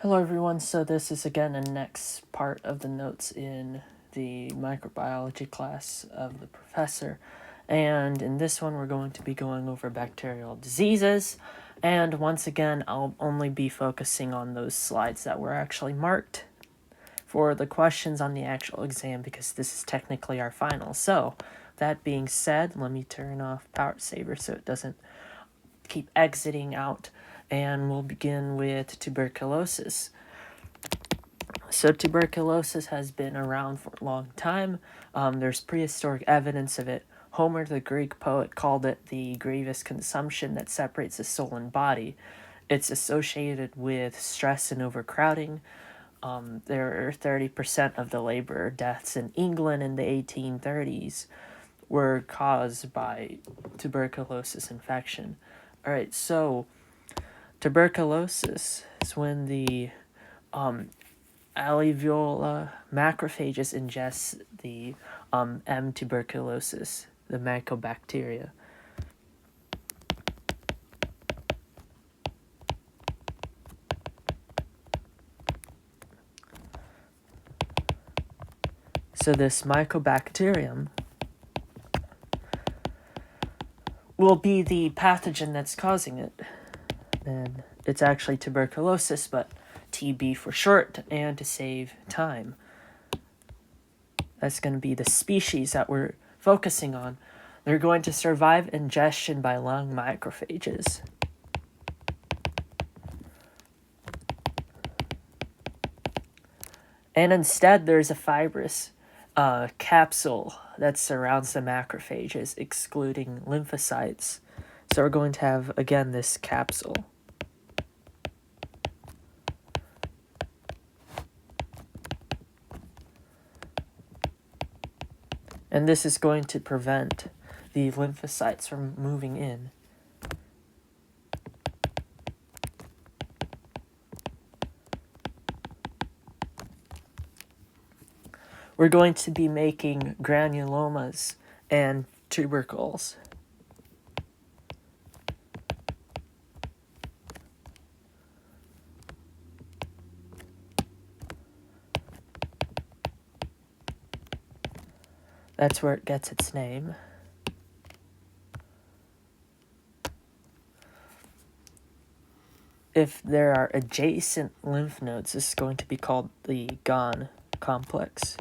Hello everyone, so this is again a next part of the notes in the microbiology class of the professor, and in this one we're going to be going over bacterial diseases, and once again I'll only be focusing on those slides that were actually marked for the questions on the actual exam because this is technically our final. So that being said, let me turn off Power Saver so it doesn't keep exiting out, and we'll begin with tuberculosis. So tuberculosis has been around for a long time. There's prehistoric evidence of it. Homer, the Greek poet, called it the grievous consumption that separates the soul and body. It's associated with stress and overcrowding. There are 30% of the labor deaths in England in the 1830s were caused by tuberculosis infection. All right, so tuberculosis is when the alveolar macrophages ingest the M. tuberculosis, the mycobacteria. So this mycobacterium will be the pathogen that's causing it. And it's actually tuberculosis, but TB for short, and to save time. That's going to be the species that we're focusing on. They're going to survive ingestion by lung macrophages. And instead, there's a fibrous capsule that surrounds the macrophages, excluding lymphocytes. So we're going to have, again, this capsule. And this is going to prevent the lymphocytes from moving in. We're going to be making granulomas and tubercles. That's where it gets its name. If there are adjacent lymph nodes, this is going to be called the Ghon complex.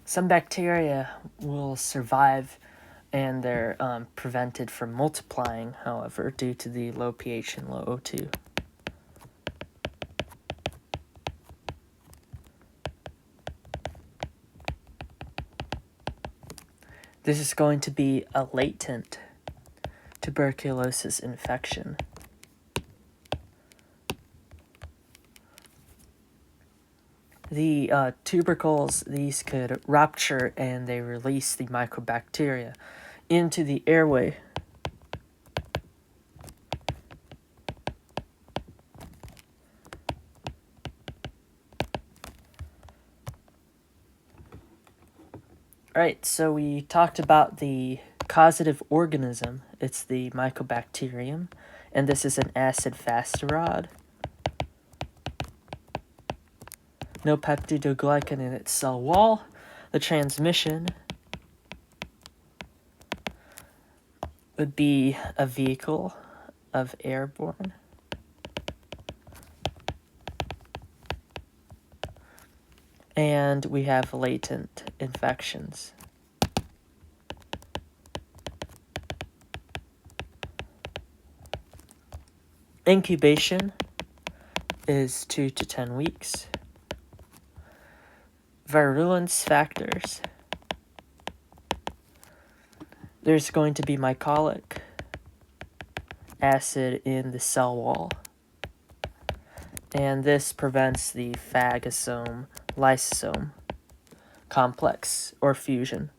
Some bacteria will survive and they're prevented from multiplying, however, due to the low pH and low O2. This is going to be a latent tuberculosis infection. The tubercles, these could rupture and they release the mycobacteria into the airway. Alright, so we talked about the causative organism. It's the mycobacterium, and this is an acid-fast rod. No peptidoglycan in its cell wall. The transmission would be a vehicle of airborne. And we have latent infections. Incubation is 2 to 10 weeks. Virulence factors. There's going to be mycolic acid in the cell wall. And this prevents the phagosome lysosome complex or fusion.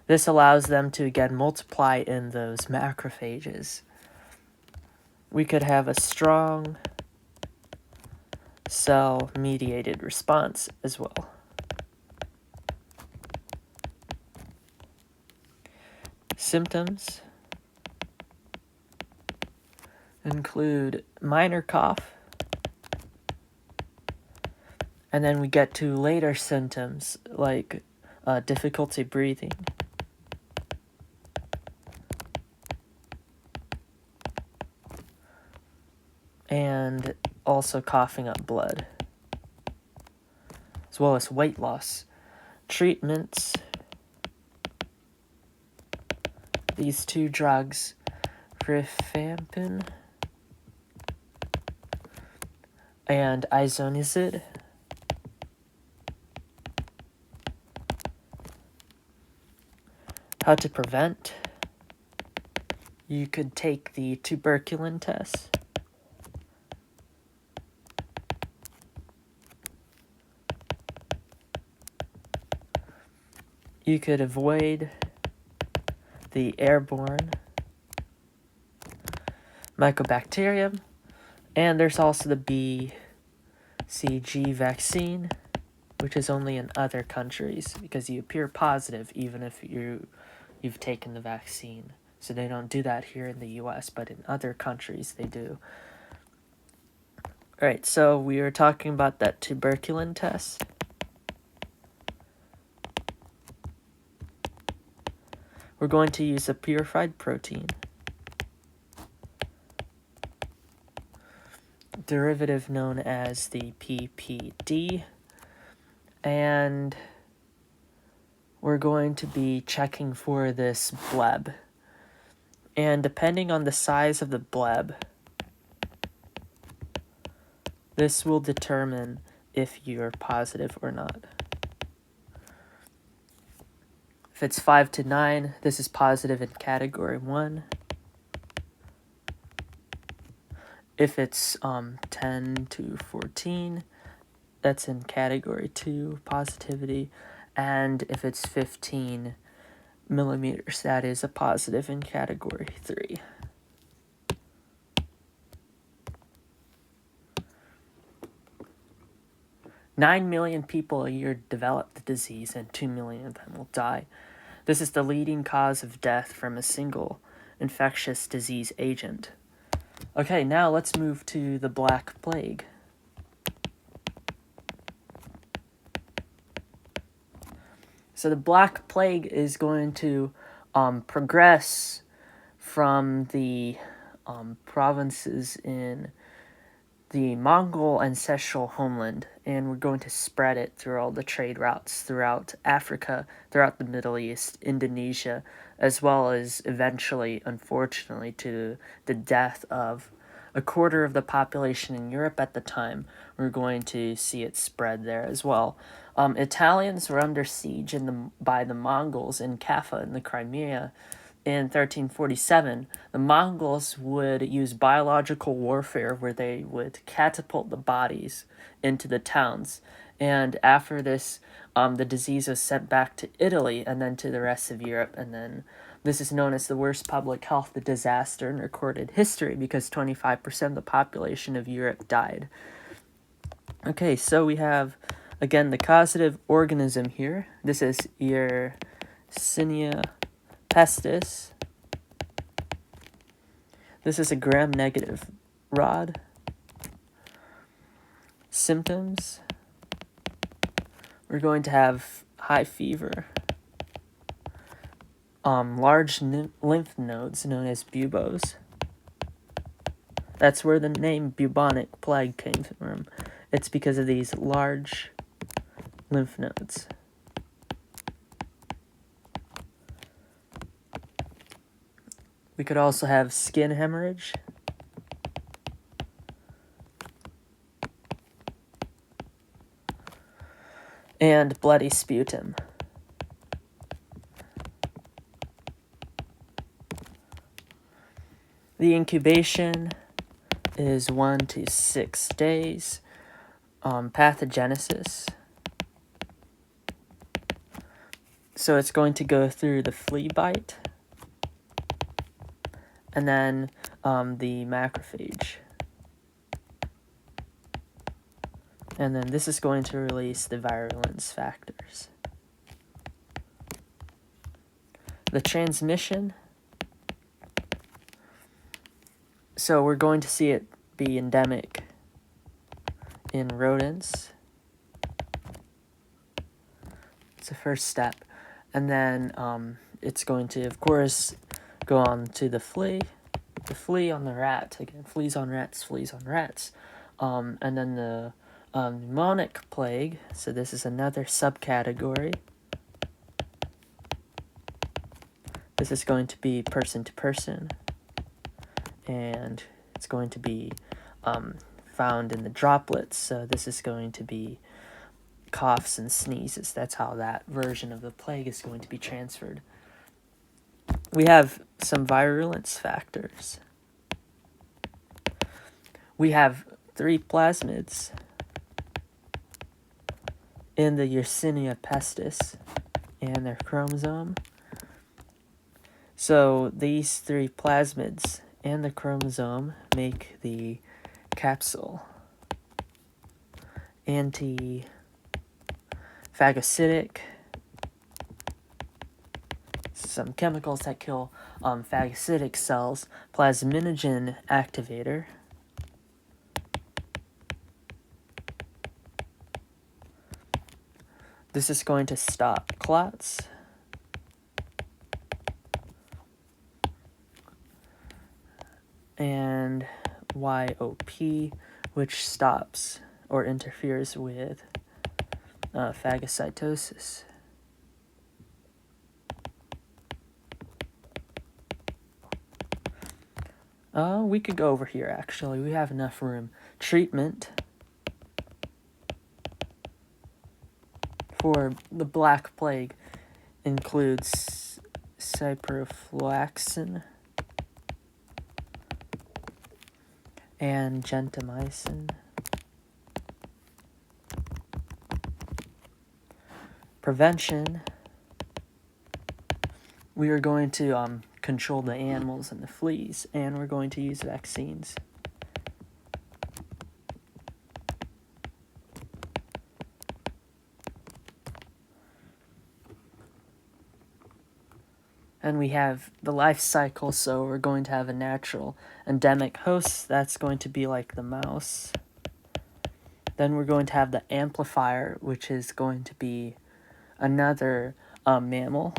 This allows them to again multiply in those macrophages. we could have a strong cell-mediated response as well. Symptoms include minor cough, and then we get to later symptoms like difficulty breathing, and also coughing up blood, as well as weight loss. Treatments, these two drugs, rifampin and isoniazid, how to prevent. You could take the tuberculin test. You could avoid the airborne Mycobacterium, and there's also the BCG vaccine, which is only in other countries because you appear positive even if you've taken the vaccine. So they don't do that here in the US, but in other countries they do. Alright, so we were talking about that tuberculin test. We're going to use a purified protein, derivative known as the PPD, and we're going to be checking for this bleb. And depending on the size of the bleb, this will determine if you're positive or not. If it's 5 to 9, this is positive in category 1. If it's 10 to 14, that's in category 2 positivity. And if it's 15 millimeters, that is a positive in category 3. Nine million people a year develop the disease, and 2 million of them will die. This is the leading cause of death from a single infectious disease agent. Okay, now let's move to the Black Plague. So the Black Plague is going to progress from the provinces in the Mongol ancestral homeland, and we're going to spread it through all the trade routes throughout Africa, throughout the Middle East, Indonesia, as well as eventually, unfortunately, to the death of a quarter of the population in Europe at the time. We're going to see it spread there as well. Italians were under siege by the Mongols in Kaffa in the Crimea. In 1347, the Mongols would use biological warfare where they would catapult the bodies into the towns. And after this, the disease was sent back to Italy and then to the rest of Europe. And then this is known as the worst public health disaster in recorded history because 25% of the population of Europe died. Okay, so we have, again, the causative organism here. This is Yersinia pestis. This is a gram-negative rod. Symptoms: we're going to have high fever, large lymph nodes known as buboes. That's where the name bubonic plague came from. It's because of these large lymph nodes. We could also have skin hemorrhage. And bloody sputum. The incubation is 1 to 6 days. Pathogenesis. So it's going to go through the flea bite. And then the macrophage. And then this is going to release the virulence factors. The transmission, so we're going to see it be endemic in rodents. It's the first step. And then it's going to, of course, go on to the flea on the rat. Again, fleas on rats. And then the pneumonic plague, so this is another subcategory. This is going to be person to person, and it's going to be found in the droplets, so this is going to be coughs and sneezes. That's how that version of the plague is going to be transferred. We have some virulence factors. We have 3 plasmids in the Yersinia pestis and their chromosome. So these 3 plasmids and the chromosome make the capsule. Anti-phagocytic, some chemicals that kill phagocytic cells, plasminogen activator, this is going to stop clots, and YOP, which stops or interferes with phagocytosis. We could go over here, actually. We have enough room. Treatment for the Black Plague includes ciprofloxacin and gentamicin. Prevention, we are going to control the animals and the fleas, and we're going to use vaccines. And we have the life cycle, so we're going to have a natural endemic host. That's going to be like the mouse. Then we're going to have the amplifier, which is going to be another mammal,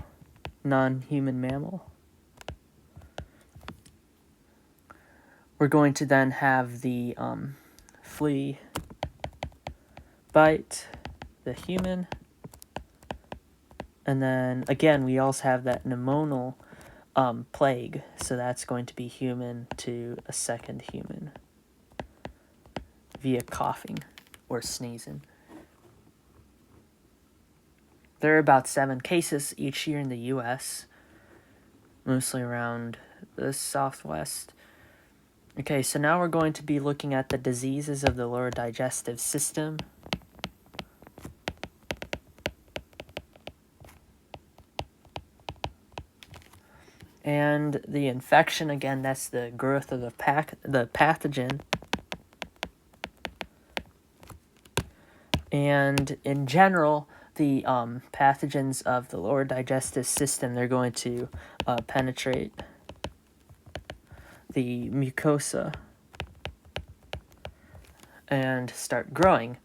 non-human mammal. We're going to then have the flea bite, the human. And then, again, we also have that pneumonal plague, so that's going to be human to a second human via coughing or sneezing. There are about 7 cases each year in the U.S., mostly around the Southwest. Okay, so now we're going to be looking at the diseases of the lower digestive system. And the infection, again, that's the growth of the pathogen. And in general, the pathogens of the lower digestive system, they're going to penetrate the mucosa and start growing.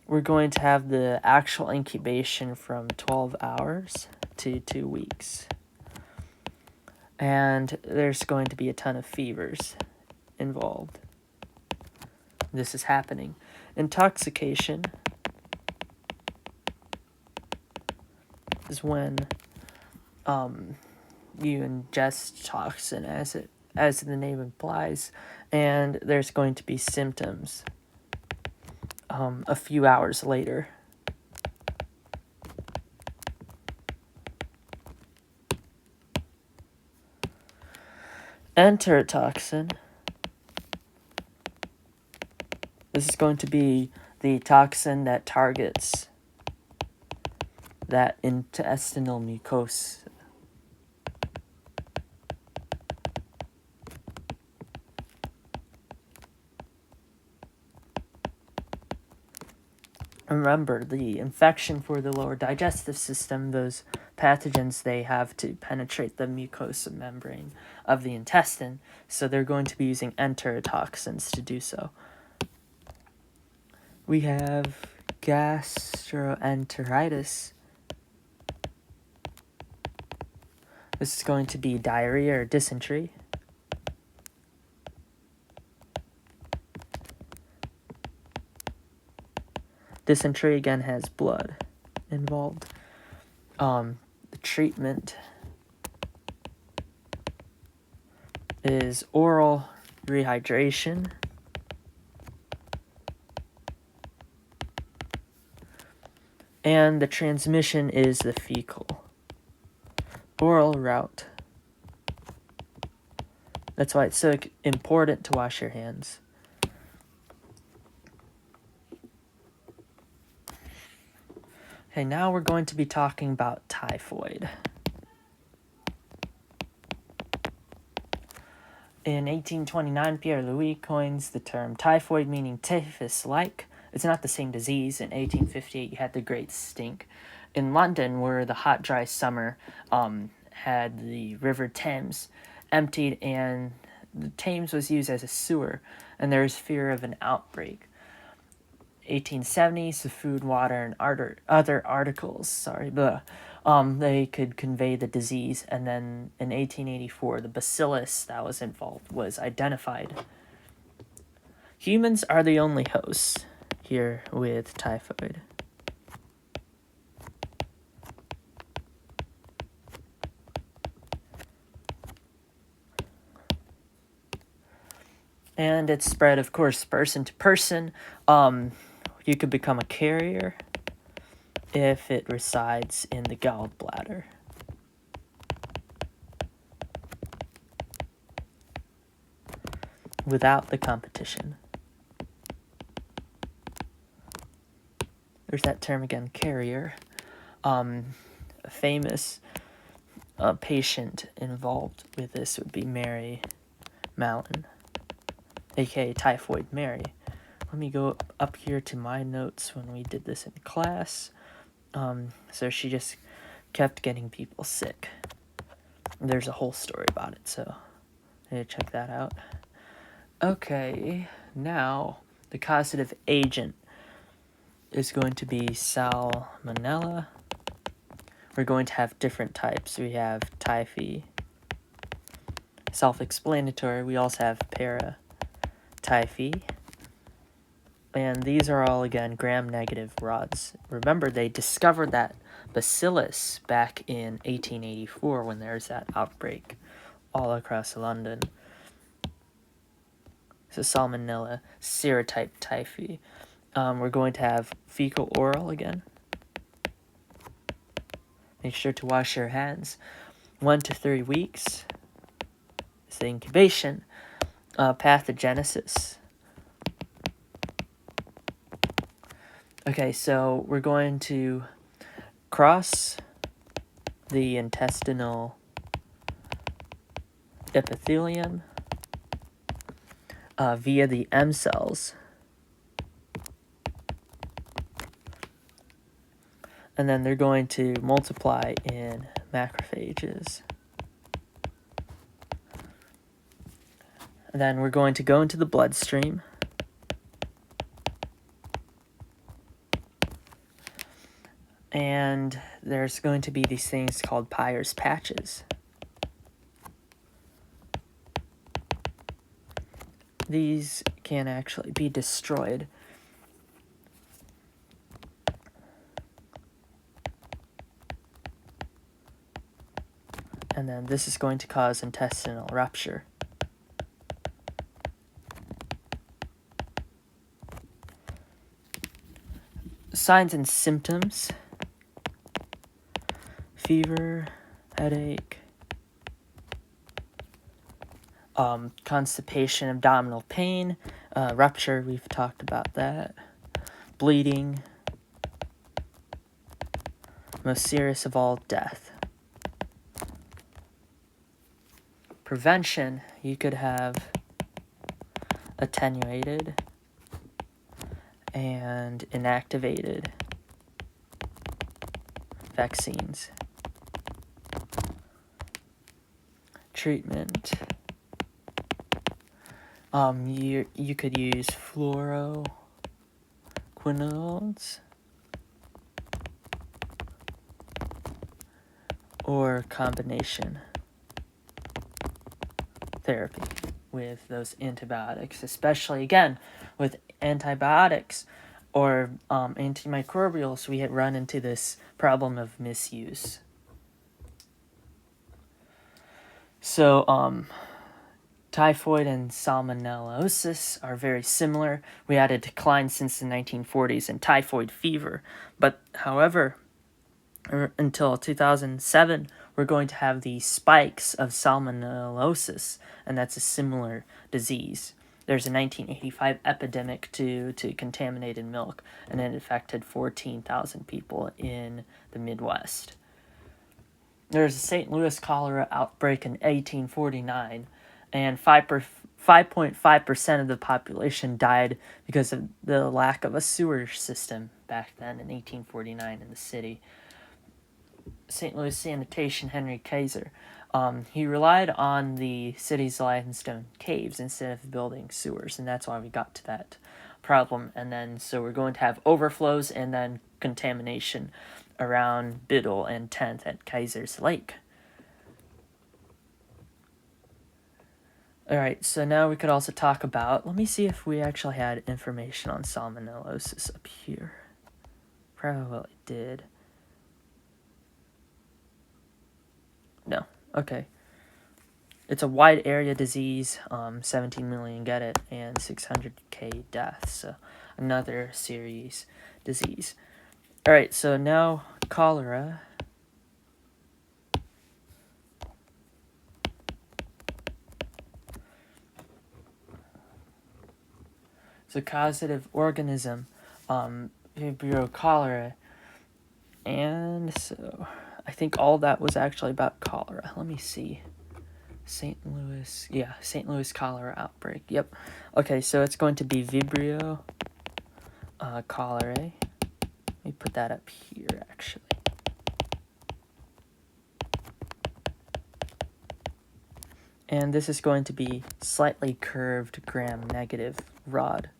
We're going to have the actual incubation from 12 hours to 2 weeks. And there's going to be a ton of fevers involved. This is happening. Intoxication is when you ingest toxin, as the name implies, and there's going to be symptoms a few hours later. Enterotoxin. This is going to be the toxin that targets that intestinal mucosa. Remember, the infection for the lower digestive system, those pathogens, they have to penetrate the mucosa membrane of the intestine, so they're going to be using enterotoxins to do so. We have gastroenteritis. This is going to be diarrhea or dysentery. Dysentery again has blood involved. The treatment is oral rehydration. And the transmission is the fecal. Oral route. That's why it's so important to wash your hands. Okay, now we're going to be talking about typhoid. In 1829, Pierre-Louis coins the term typhoid, meaning typhus-like. It's not the same disease. In 1858, you had the Great Stink. In London, where the hot, dry summer had the River Thames emptied, and the Thames was used as a sewer, and there was fear of an outbreak. 1870s, the food, water, and other articles, they could convey the disease. And then in 1884, the bacillus that was involved was identified. Humans are the only hosts here with typhoid. And it's spread, of course, person to person. You could become a carrier if it resides in the gallbladder. Without the competition. There's that term again, carrier. A famous patient involved with this would be Mary Mallon, aka Typhoid Mary. Let me go up here to my notes when we did this in class. So she just kept getting people sick. There's a whole story about it, so I need to check that out. Okay, now the causative agent is going to be Salmonella. We're going to have different types. We have typhi, self-explanatory. We also have para-typhi. And these are all, again, gram-negative rods. Remember, they discovered that bacillus back in 1884 when there's that outbreak all across London. So Salmonella, serotype typhi. We're going to have fecal oral again. Make sure to wash your hands. 1 to 3 weeks is the incubation. Pathogenesis. Okay, so we're going to cross the intestinal epithelium via the M cells. And then they're going to multiply in macrophages. And then we're going to go into the bloodstream. And there's going to be these things called Peyer's patches. These can actually be destroyed. And then this is going to cause intestinal rupture. Signs and symptoms: fever, headache, constipation, abdominal pain, rupture, we've talked about that, bleeding, most serious of all, death. Prevention, you could have attenuated and inactivated vaccines. Treatment. You could use fluoroquinolones or combination therapy with those antibiotics, especially again with antibiotics or antimicrobials. We had run into this problem of misuse. So typhoid and salmonellosis are very similar. We had a decline since the 1940s in typhoid fever, but however, until 2007, we're going to have the spikes of salmonellosis, and that's a similar disease. There's a 1985 epidemic to contaminated milk, and it affected 14,000 people in the Midwest. There was a St. Louis cholera outbreak in 1849, and 5.5% of the population died because of the lack of a sewer system back then in 1849 in the city. St. Louis sanitation Henry Kaiser, he relied on the city's limestone caves instead of building sewers, and that's why we got to that problem. And then so we're going to have overflows and then contamination around Biddle and 10th at Kaiser's Lake. Alright, so now we could also talk about, let me see if we actually had information on salmonellosis up here. Probably did. No. Okay. It's a wide area disease, 17 million get it, and 600k deaths, so another serious disease. Alright, so now cholera. It's a causative organism, Vibrio cholera, and so I think all that was actually about cholera. Let me see. St. Louis cholera outbreak. Yep. Okay, so it's going to be Vibrio cholerae. Let me put that up here, actually. And this is going to be slightly curved gram-negative rod.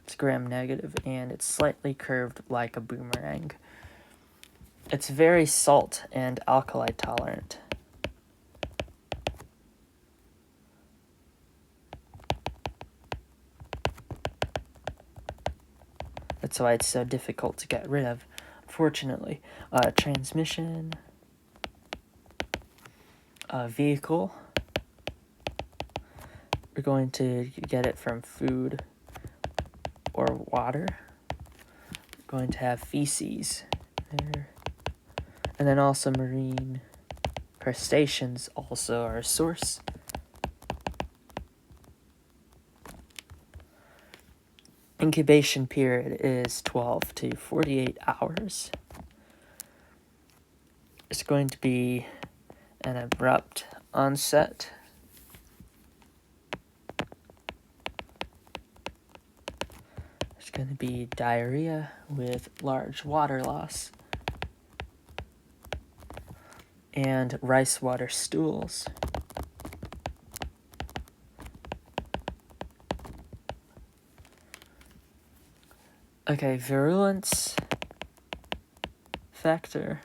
It's gram-negative, and it's slightly curved like a boomerang. It's very salt and alkali tolerant. That's why it's so difficult to get rid of, fortunately. Transmission. Vehicle. We're going to get it from food or water. We're going to have feces there. And then also marine crustaceans also are a source. Incubation period is 12 to 48 hours. It's going to be an abrupt onset. There's going to be diarrhea with large water loss. And rice water stools. Okay, virulence factor.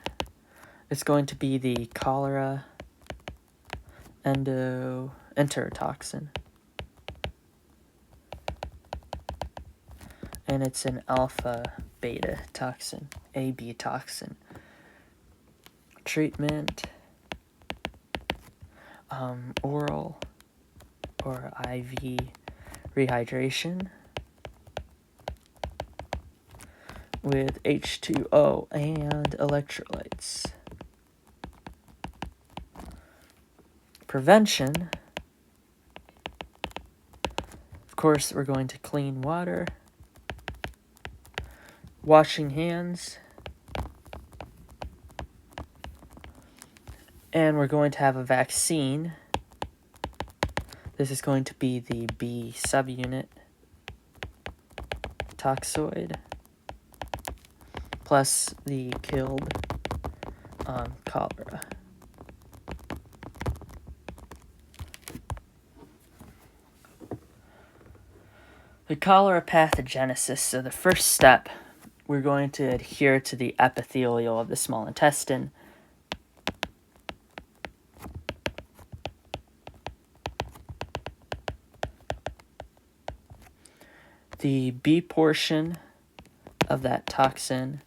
It's going to be the cholera enterotoxin. And it's an alpha-beta toxin, AB toxin. Treatment, oral or IV rehydration with H2O and electrolytes. Prevention, of course, we're going to clean water, washing hands, and we're going to have a vaccine. This is going to be the B subunit toxoid plus the killed cholera. The cholera pathogenesis. So the first step, we're going to adhere to the epithelial of the small intestine. The B portion of that toxin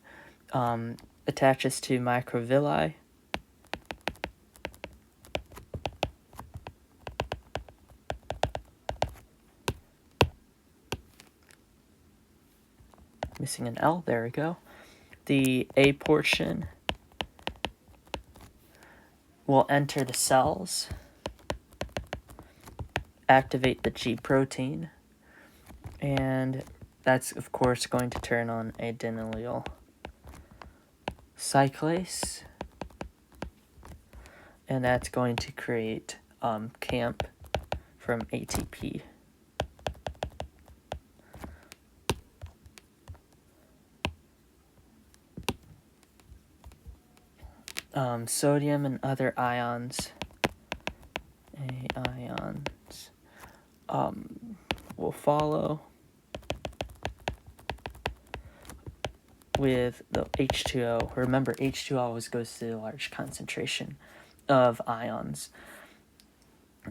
attaches to microvilli. Missing an L, there we go. The A portion will enter the cells, activate the G protein, and that's of course going to turn on adenylyl cyclase, and that's going to create CAMP from ATP. Sodium and other ions, will follow with the H2O. Remember, H2O always goes to a large concentration of ions.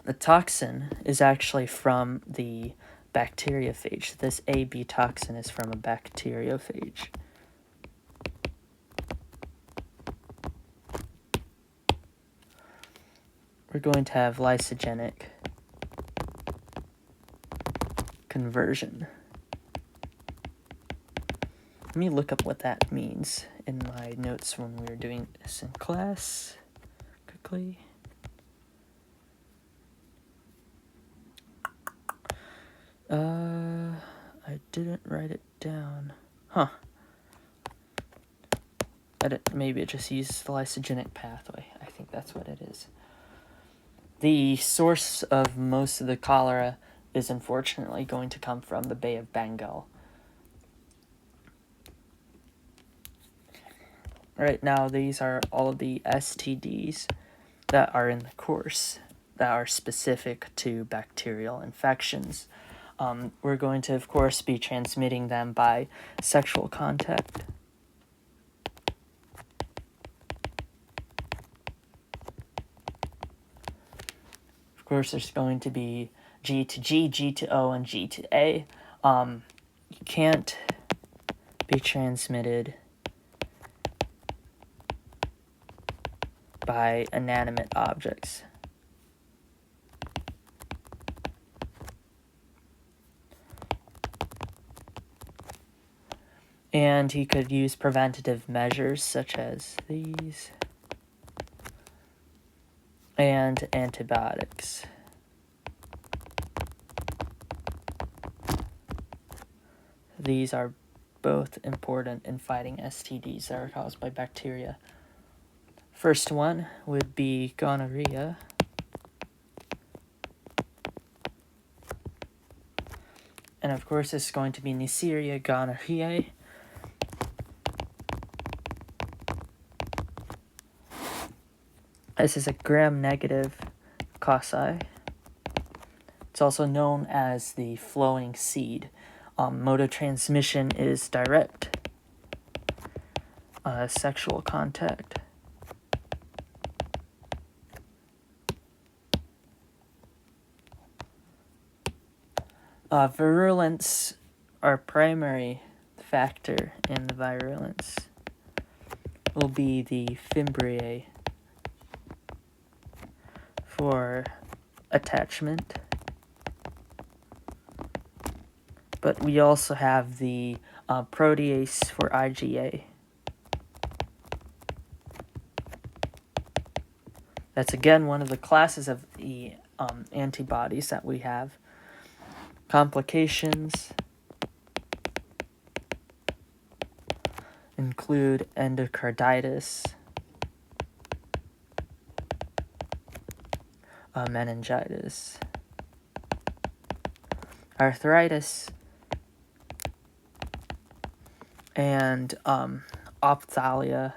The toxin is actually from the bacteriophage. This AB toxin is from a bacteriophage. We're going to have lysogenic conversion. Let me look up what that means in my notes when we were doing this in class quickly. I didn't write it down. Huh. Maybe it just uses the lysogenic pathway. I think that's what it is. The source of most of the cholera is unfortunately going to come from the Bay of Bengal. Right now, these are all of the STDs that are in the course that are specific to bacterial infections. We're going to, of course, be transmitting them by sexual contact. Of course, there's going to be G to G, G to O, and G to A. You can't be transmitted by inanimate objects. And he could use preventative measures such as these and antibiotics. These are both important in fighting STDs that are caused by bacteria. First one would be gonorrhea. And of course, this is going to be Neisseria gonorrhoeae. This is a gram-negative causa. It's also known as the flowing seed. Mode of transmission is direct sexual contact. Virulence, our primary factor in the virulence, will be the fimbriae for attachment. But we also have the protease for IgA. That's again one of the classes of the antibodies that we have. Complications include endocarditis, meningitis, arthritis, and Ophthalia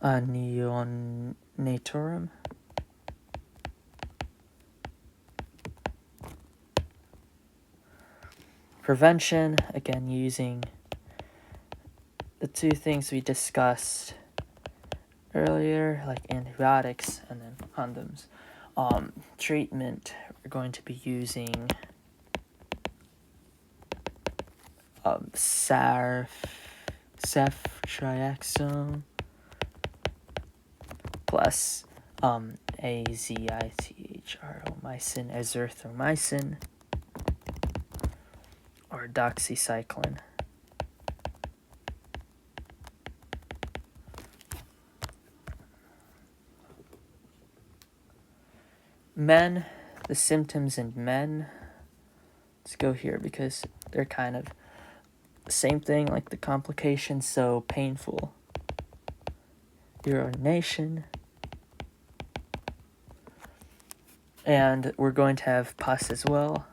neonatorum. Prevention, again using the two things we discussed earlier, like antibiotics and then condoms. Treatment, we're going to be using ceftriaxone plus azithromycin, azithromycin, or doxycycline. Men, the symptoms in men. Let's go here because they're kind of the same thing, like the complications. So painful urination. And we're going to have pus as well.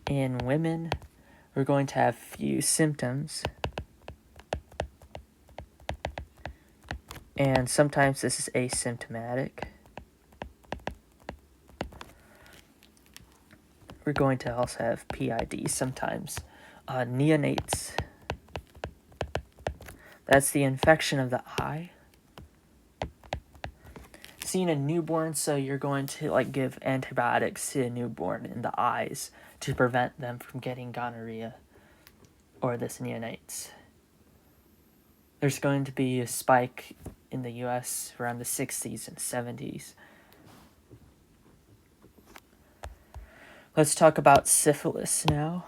In women, we're going to have few symptoms. And sometimes this is asymptomatic. We're going to also have PID sometimes. Neonates. That's the infection of the eye. Seen in newborns, so you're going to give antibiotics to a newborn in the eyes to prevent them from getting gonorrhea or this neonates. There's going to be a spike in the US around the 60s and 70s. Let's talk about syphilis now.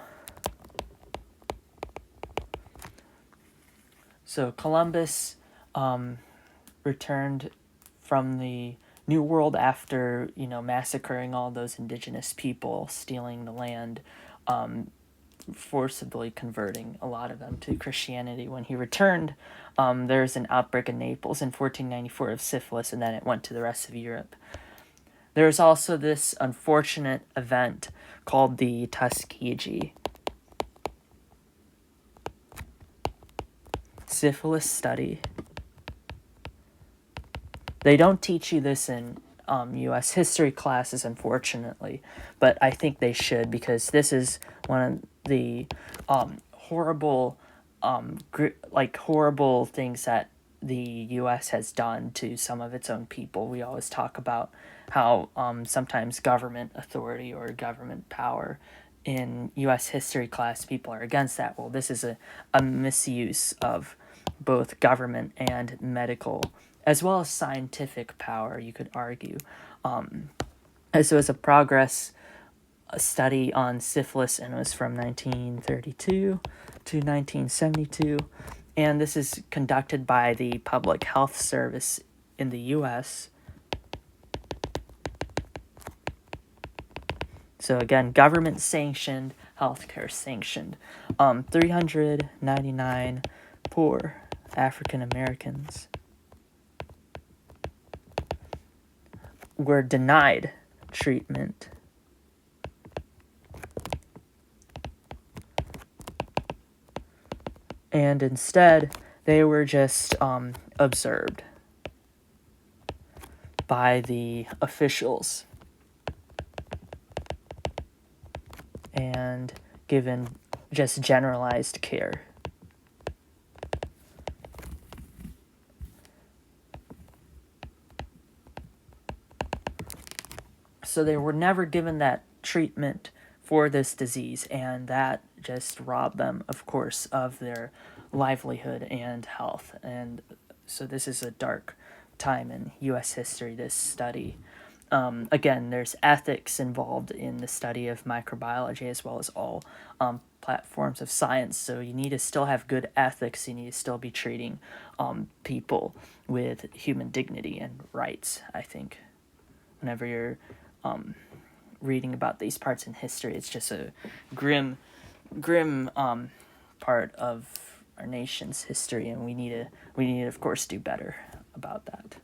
So Columbus returned from the New World after, massacring all those indigenous people, stealing the land, forcibly converting a lot of them to Christianity. When he returned, there was an outbreak in Naples in 1494 of syphilis, and then it went to the rest of Europe. There's also this unfortunate event called the Tuskegee syphilis study. They don't teach you this in U.S. history classes, unfortunately, but I think they should, because this is one of the horrible things that the U.S. has done to some of its own people. We always talk about how sometimes government authority or government power in U.S. history class, people are against that. Well, this is a misuse of both government and medical, as well as scientific power, you could argue. So it was a progress study on syphilis, and it was from 1932 to 1972. And this is conducted by the Public Health Service in the U.S. So again, government sanctioned, healthcare sanctioned. 399 poor African Americans were denied treatment. And instead, they were just observed by the officials and given just generalized care. So they were never given that treatment for this disease, and that just robbed them, of course, of their livelihood and health. And so this is a dark time in U.S. history, this study. Again, there's ethics involved in the study of microbiology, as well as all platforms of science. So you need to still have good ethics. You need to still be treating people with human dignity and rights, I think. Whenever you're reading about these parts in history, it's just a grim part of our nation's history, and we need to, of course, do better about that.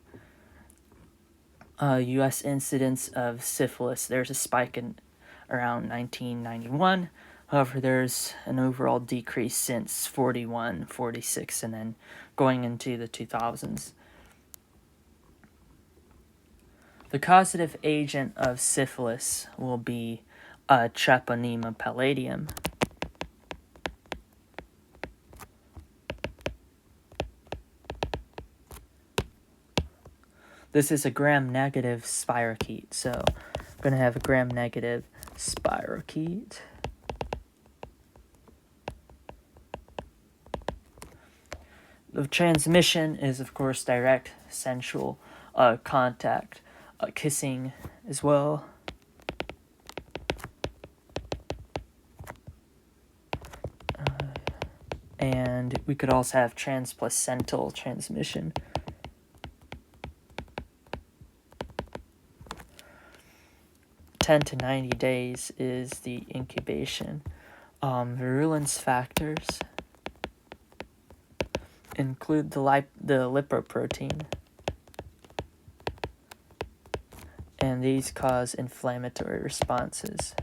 U.S. incidence of syphilis. There's a spike in around 1991. However, there's an overall decrease since 41, 46, and then going into the 2000s. The causative agent of syphilis will be Treponema palladium. This is a gram-negative spirochete, so I'm going to have a gram-negative spirochete. The transmission is, of course, direct sensual contact, kissing as well. And we could also have transplacental transmission. To 90 days is the incubation. Virulence factors include the lipoprotein, and these cause inflammatory responses.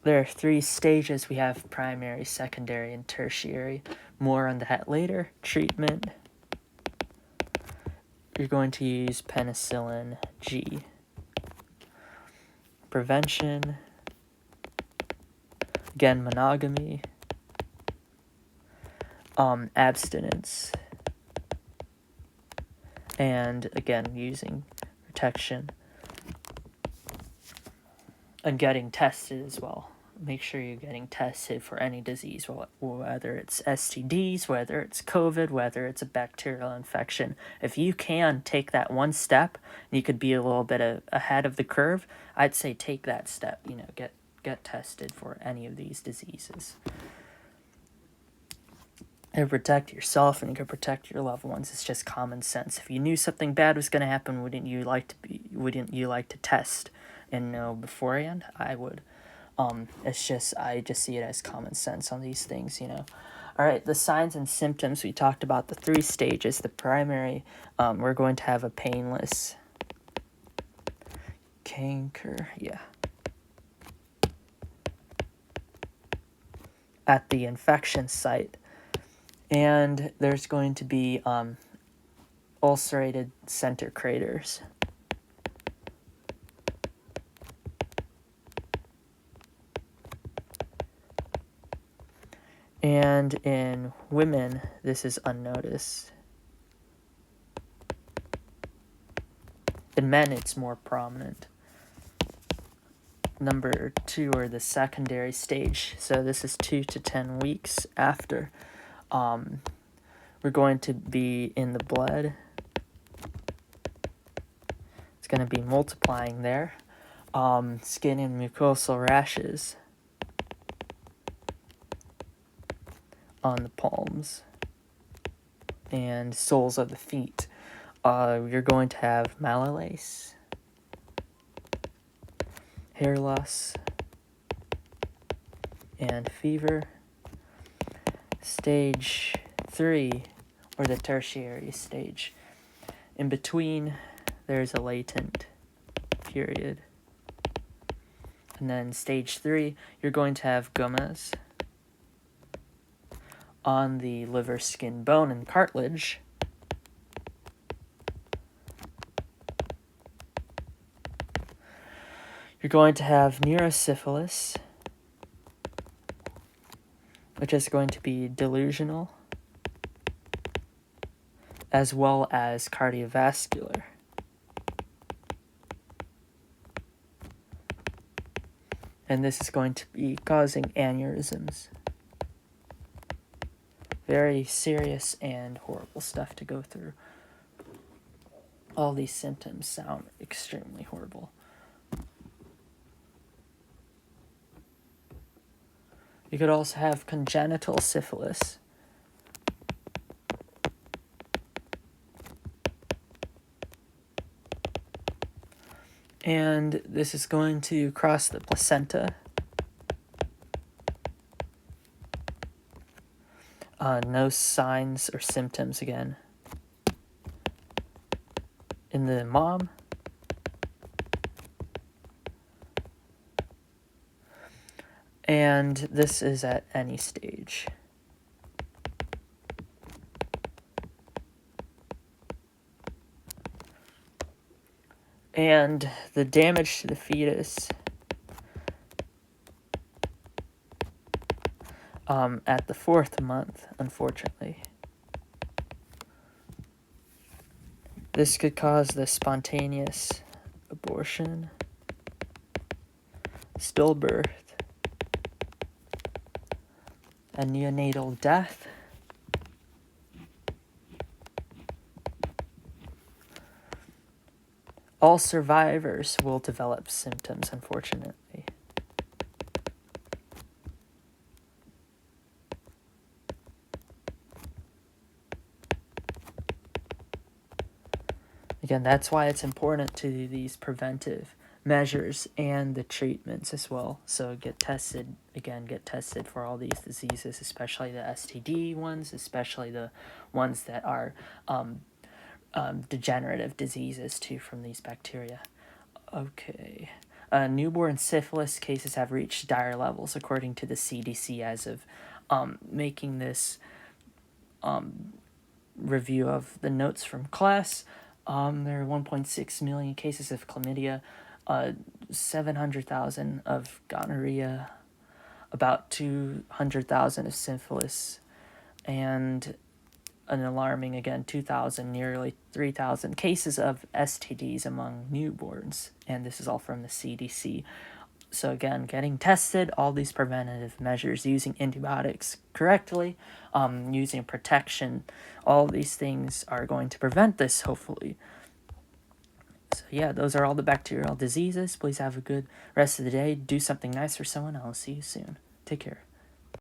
There are 3 stages. We have primary, secondary, and tertiary. More on that later. Treatment. You're going to use penicillin G. Prevention. Again, monogamy. Abstinence. And again, using protection. And getting tested as well. Make sure you're getting tested for any disease, whether it's STDs, whether it's COVID, whether it's a bacterial infection. If you can take that one step, and you could be a little bit ahead of the curve, I'd say take that step. Get tested for any of these diseases. And protect yourself, and you can protect your loved ones. It's just common sense. If you knew something bad was going to happen, wouldn't you like to test and know beforehand? I would. I just see it as common sense on these things, All right, the signs and symptoms. We talked about the 3 stages. The primary, we're going to have a painless canker, at the infection site. And there's going to be ulcerated center craters. And in women, this is unnoticed. In men, it's more prominent. Number 2, or the secondary stage. So this is 2 to 10 weeks after. We're going to be in the blood. It's going to be multiplying there. Skin and mucosal rashes on the palms and soles of the feet. You're going to have malalace, hair loss, and fever. Stage 3, or the tertiary stage. In between, there's a latent period. And then stage 3, you're going to have gummas on the liver, skin, bone, and cartilage. You're going to have neurosyphilis, which is going to be delusional, as well as cardiovascular. And this is going to be causing aneurysms. Very serious and horrible stuff to go through. All these symptoms sound extremely horrible. You could also have congenital syphilis. And this is going to cross the placenta. No signs or symptoms again in the mom. And this is at any stage. And the damage to the fetus at the 4th month, unfortunately. This could cause the spontaneous abortion, stillbirth, a neonatal death, all survivors will develop symptoms, unfortunately. Again, that's why it's important to do these preventive measures and the treatments as well. So get tested for all these diseases, especially the STD ones, especially the ones that are degenerative diseases too from these bacteria. Okay. Newborn syphilis cases have reached dire levels, according to the CDC, as of making this review of the notes from class. There are 1.6 million cases of chlamydia, 700,000 of gonorrhea, about 200,000 of syphilis, and an alarming, again, 2,000, nearly 3,000 cases of STDs among newborns. And this is all from the CDC. So again, getting tested, all these preventative measures, using antibiotics correctly, using protection, all these things are going to prevent this, hopefully. So yeah, those are all the bacterial diseases. Please have a good rest of the day. Do something nice for someone. I'll see you soon. Take care.